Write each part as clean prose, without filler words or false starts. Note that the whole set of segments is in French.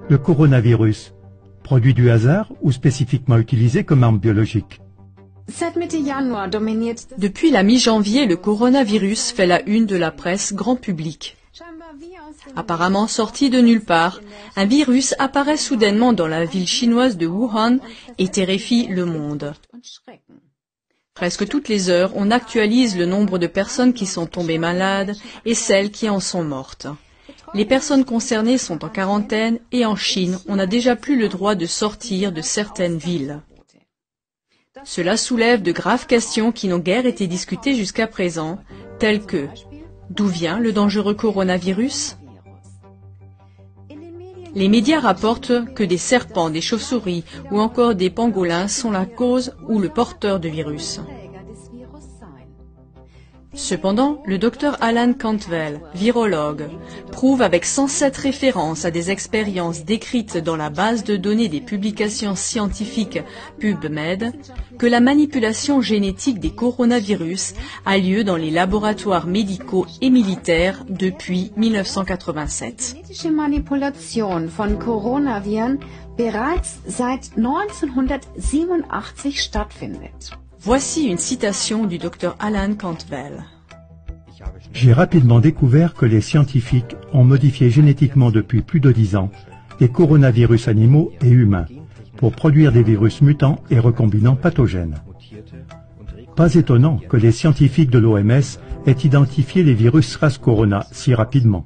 Le coronavirus, produit du hasard ou spécifiquement utilisé comme arme biologique? Depuis la mi-janvier, le coronavirus fait la une de la presse grand public. Apparemment sorti de nulle part, un virus apparaît soudainement dans la ville chinoise de Wuhan et terrifie le monde. Presque toutes les heures, on actualise le nombre de personnes qui sont tombées malades et celles qui en sont mortes. Les personnes concernées sont en quarantaine et en Chine, on n'a déjà plus le droit de sortir de certaines villes. Cela soulève de graves questions qui n'ont guère été discutées jusqu'à présent, telles que d'où vient le dangereux coronavirus? Les médias rapportent que des serpents, des chauves-souris ou encore des pangolins sont la cause ou le porteur de virus. Cependant, le docteur Alan Cantwell, virologue, prouve avec 107 références à des expériences décrites dans la base de données des publications scientifiques PubMed que la manipulation génétique des coronavirus a lieu dans les laboratoires médicaux et militaires depuis 1987. Manipulation von Coronaviren bereits seit 1987 stattfindet. Voici une citation du docteur Alan Cantwell. J'ai rapidement découvert que les scientifiques ont modifié génétiquement depuis plus de 10 ans des coronavirus animaux et humains pour produire des virus mutants et recombinants pathogènes. Pas étonnant que les scientifiques de l'OMS aient identifié les virus SARS-Corona si rapidement.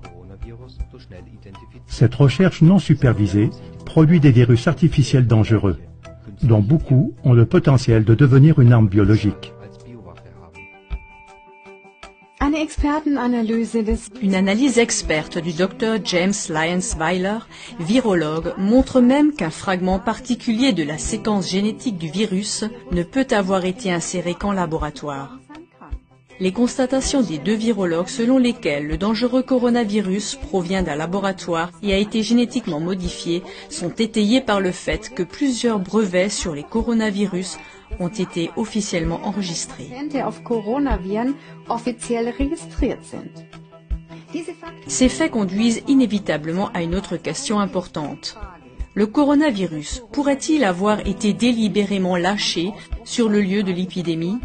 Cette recherche non supervisée produit des virus artificiels dangereux, dont beaucoup ont le potentiel de devenir une arme biologique. Une analyse experte du Dr James Lyons-Weiler, virologue, montre même qu'un fragment particulier de la séquence génétique du virus ne peut avoir été inséré qu'en laboratoire. Les constatations des deux virologues selon lesquelles le dangereux coronavirus provient d'un laboratoire et a été génétiquement modifié sont étayées par le fait que plusieurs brevets sur les coronavirus ont été officiellement enregistrés. Ces faits conduisent inévitablement à une autre question importante. Le coronavirus pourrait-il avoir été délibérément lâché sur le lieu de l'épidémie ?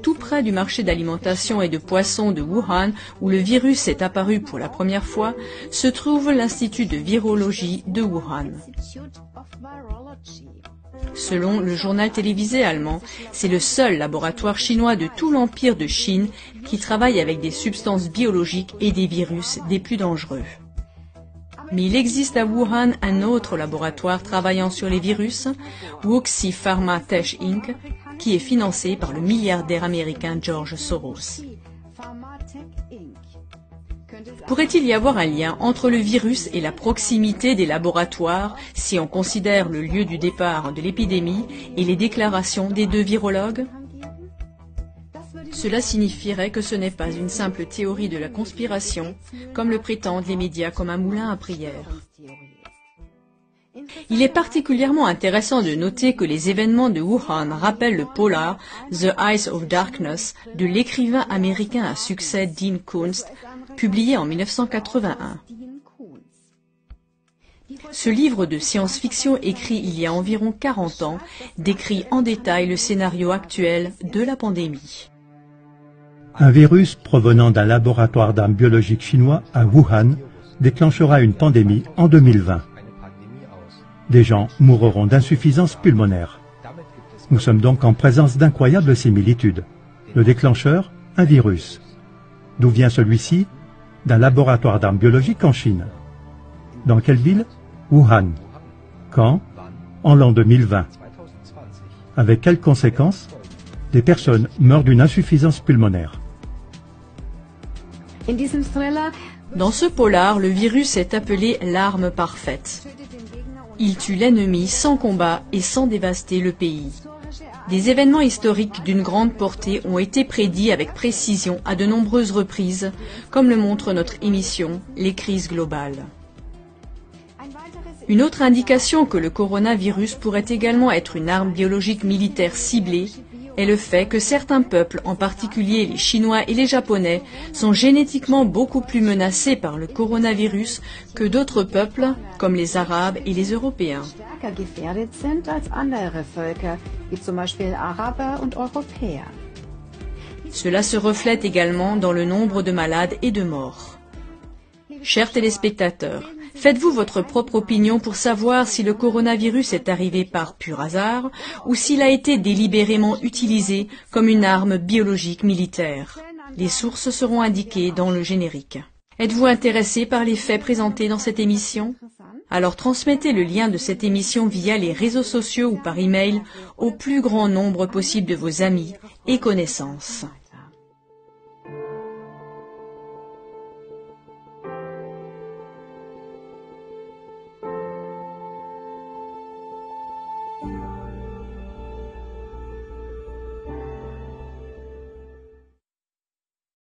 Tout près du marché d'alimentation et de poissons de Wuhan, où le virus est apparu pour la première fois, se trouve l'Institut de virologie de Wuhan. Selon le journal télévisé allemand, c'est le seul laboratoire chinois de tout l'empire de Chine qui travaille avec des substances biologiques et des virus des plus dangereux. Mais il existe à Wuhan un autre laboratoire travaillant sur les virus, Wuxi Pharma Tech Inc., qui est financé par le milliardaire américain George Soros. Pourrait-il y avoir un lien entre le virus et la proximité des laboratoires si on considère le lieu du départ de l'épidémie et les déclarations des deux virologues? Cela signifierait que ce n'est pas une simple théorie de la conspiration, comme le prétendent les médias comme un moulin à prière. Il est particulièrement intéressant de noter que les événements de Wuhan rappellent le polar The Eyes of Darkness de l'écrivain américain à succès Dean Koontz, publié en 1981. Ce livre de science-fiction écrit il y a environ 40 ans décrit en détail le scénario actuel de la pandémie. Un virus provenant d'un laboratoire d'armes biologiques chinois à Wuhan déclenchera une pandémie en 2020. Des gens mourront d'insuffisance pulmonaire. Nous sommes donc en présence d'incroyables similitudes. Le déclencheur, un virus. D'où vient celui-ci? D'un laboratoire d'armes biologiques en Chine. Dans quelle ville? Wuhan. Quand? En l'an 2020. Avec quelles conséquences? Des personnes meurent d'une insuffisance pulmonaire. Dans ce polar, le virus est appelé l'arme parfaite. Il tue l'ennemi sans combat et sans dévaster le pays. Des événements historiques d'une grande portée ont été prédits avec précision à de nombreuses reprises, comme le montre notre émission « Les crises globales ». Une autre indication que le coronavirus pourrait également être une arme biologique militaire ciblée est le fait que certains peuples, en particulier les Chinois et les Japonais, sont génétiquement beaucoup plus menacés par le coronavirus que d'autres peuples, comme les Arabes et les Européens. Stärker gefährdet sind als andere Völker, wie zum Beispiel Araber und Europäer. Cela se reflète également dans le nombre de malades et de morts. Chers téléspectateurs, faites-vous votre propre opinion pour savoir si le coronavirus est arrivé par pur hasard ou s'il a été délibérément utilisé comme une arme biologique militaire. Les sources seront indiquées dans le générique. Êtes-vous intéressé par les faits présentés dans cette émission? Alors transmettez le lien de cette émission via les réseaux sociaux ou par email au plus grand nombre possible de vos amis et connaissances.